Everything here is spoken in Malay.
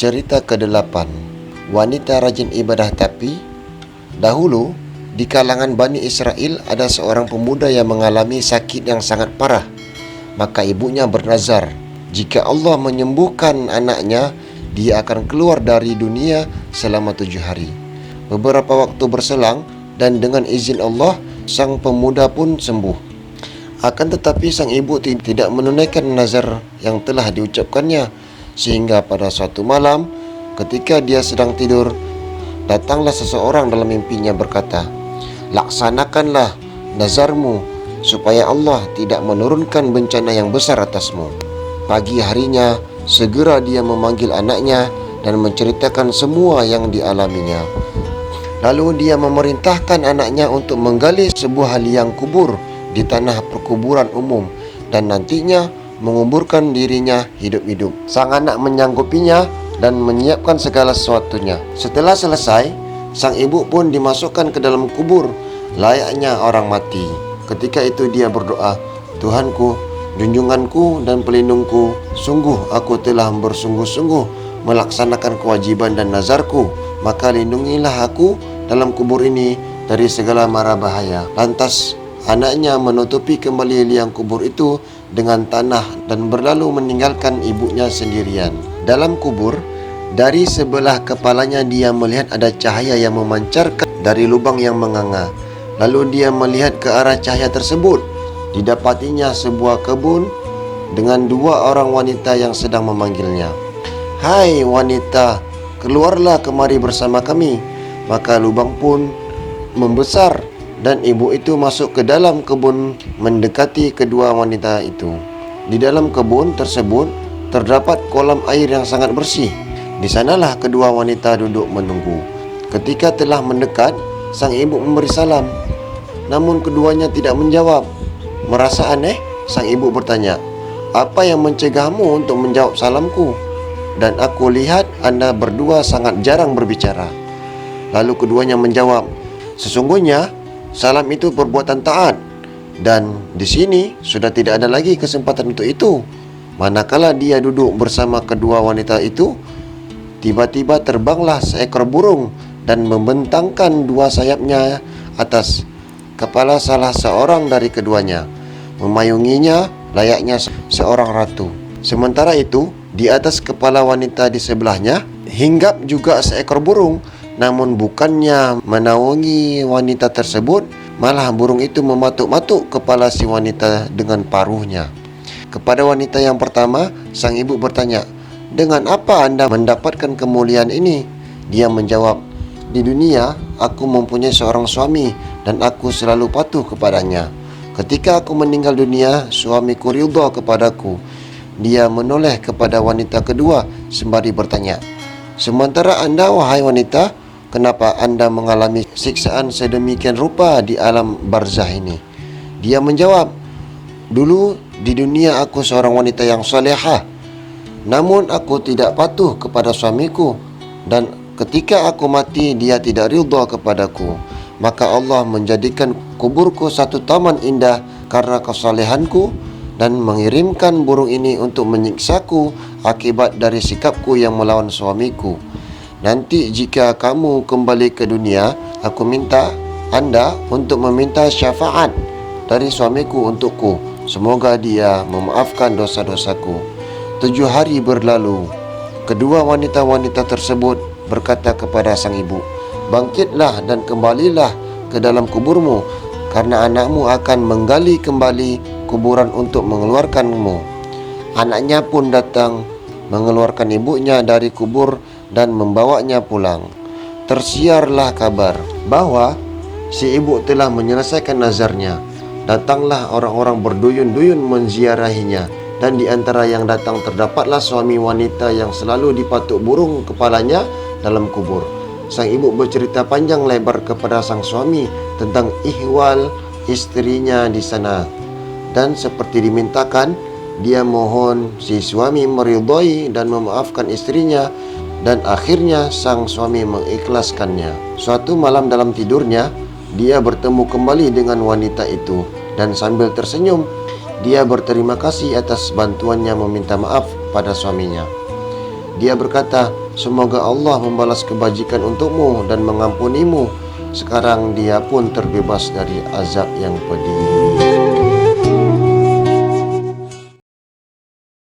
Cerita ke-8. Wanita rajin ibadah tapi dahulu di kalangan Bani Israel ada seorang pemuda yang mengalami sakit yang sangat parah. Maka ibunya bernazar, jika Allah menyembuhkan anaknya, dia akan keluar dari dunia selama 7 hari. Beberapa waktu berselang dan dengan izin Allah, sang pemuda pun sembuh. Akan tetapi sang ibu tidak menunaikan nazar yang telah diucapkannya, sehingga pada suatu malam ketika dia sedang tidur, datanglah seseorang dalam mimpinya berkata, "Laksanakanlah nazarmu supaya Allah tidak menurunkan bencana yang besar atasmu." Pagi harinya segera dia memanggil anaknya dan menceritakan semua yang dialaminya. Lalu dia memerintahkan anaknya untuk menggali sebuah liang kubur di tanah perkuburan umum dan nantinya menguburkan dirinya hidup-hidup. Sang anak menyanggupinya dan menyiapkan segala sesuatunya. Setelah selesai, sang ibu pun dimasukkan ke dalam kubur layaknya orang mati. Ketika itu dia berdoa, "Tuhanku, junjunganku dan pelindungku, sungguh aku telah bersungguh-sungguh melaksanakan kewajiban dan nazarku, maka lindungilah aku dalam kubur ini dari segala mara bahaya." Lantas anaknya menutupi kembali liang kubur itu dengan tanah dan berlalu meninggalkan ibunya sendirian. Dalam kubur, dari sebelah kepalanya dia melihat ada cahaya yang memancarkan dari lubang yang menganga. Lalu dia melihat ke arah cahaya tersebut. Didapatinya sebuah kebun dengan 2 orang wanita yang sedang memanggilnya. "Hai wanita, keluarlah kemari bersama kami." Maka lubang pun membesar dan ibu itu masuk ke dalam kebun mendekati kedua wanita itu. Di dalam kebun tersebut terdapat kolam air yang sangat bersih. Di sanalah kedua wanita duduk menunggu. Ketika telah mendekat, sang ibu memberi salam, namun keduanya tidak menjawab. Merasa aneh, sang ibu bertanya, "Apa yang mencegahmu untuk menjawab salamku? Dan aku lihat Anda berdua sangat jarang berbicara." Lalu keduanya menjawab, "Sesungguhnya salam itu perbuatan taat, dan di sini sudah tidak ada lagi kesempatan untuk itu." Manakala dia duduk bersama kedua wanita itu, tiba-tiba terbanglah seekor burung dan membentangkan 2 sayapnya atas kepala salah seorang dari keduanya, memayunginya layaknya seorang ratu. Sementara itu, di atas kepala wanita di sebelahnya hinggap juga seekor burung. Namun bukannya menaungi wanita tersebut, malah burung itu mematuk-matuk kepala si wanita dengan paruhnya. Kepada wanita yang pertama, sang ibu bertanya, "Dengan apa Anda mendapatkan kemuliaan ini?" Dia menjawab, "Di dunia aku mempunyai seorang suami dan aku selalu patuh kepadanya. Ketika aku meninggal dunia, suamiku ridha kepadaku." Dia menoleh kepada wanita kedua sembari bertanya, "Sementara Anda, wahai wanita, kenapa Anda mengalami siksaan sedemikian rupa di alam barzah ini?" Dia menjawab, "Dulu di dunia aku seorang wanita yang salehah, namun aku tidak patuh kepada suamiku, dan ketika aku mati dia tidak ridha kepadaku. Maka Allah menjadikan kuburku satu taman indah karena kesalehanku dan mengirimkan burung ini untuk menyiksaku akibat dari sikapku yang melawan suamiku. Nanti jika kamu kembali ke dunia, aku minta Anda untuk meminta syafaat dari suamiku untukku. Semoga dia memaafkan dosa-dosaku." 7 hari berlalu. Kedua wanita-wanita tersebut berkata kepada sang ibu, "Bangkitlah dan kembalilah ke dalam kuburmu, karena anakmu akan menggali kembali kuburan untuk mengeluarkanmu." Anaknya pun datang mengeluarkan ibunya dari kubur dan membawanya pulang. Tersiarlah kabar bahwa si ibu telah menyelesaikan nazarnya. Datanglah orang-orang berduyun-duyun menziarahinya, dan di antara yang datang terdapatlah suami wanita yang selalu dipatuk burung kepalanya dalam kubur. Sang ibu bercerita panjang lebar kepada sang suami tentang ihwal istrinya di sana, dan seperti dimintakan, dia mohon si suami meridhai dan memaafkan istrinya, dan akhirnya sang suami mengikhlaskannya. Suatu malam dalam tidurnya, dia bertemu kembali dengan wanita itu, dan sambil tersenyum, dia berterima kasih atas bantuannya meminta maaf pada suaminya. Dia berkata, "Semoga Allah membalas kebajikan untukmu dan mengampunimu." Sekarang dia pun terbebas dari azab yang pedih.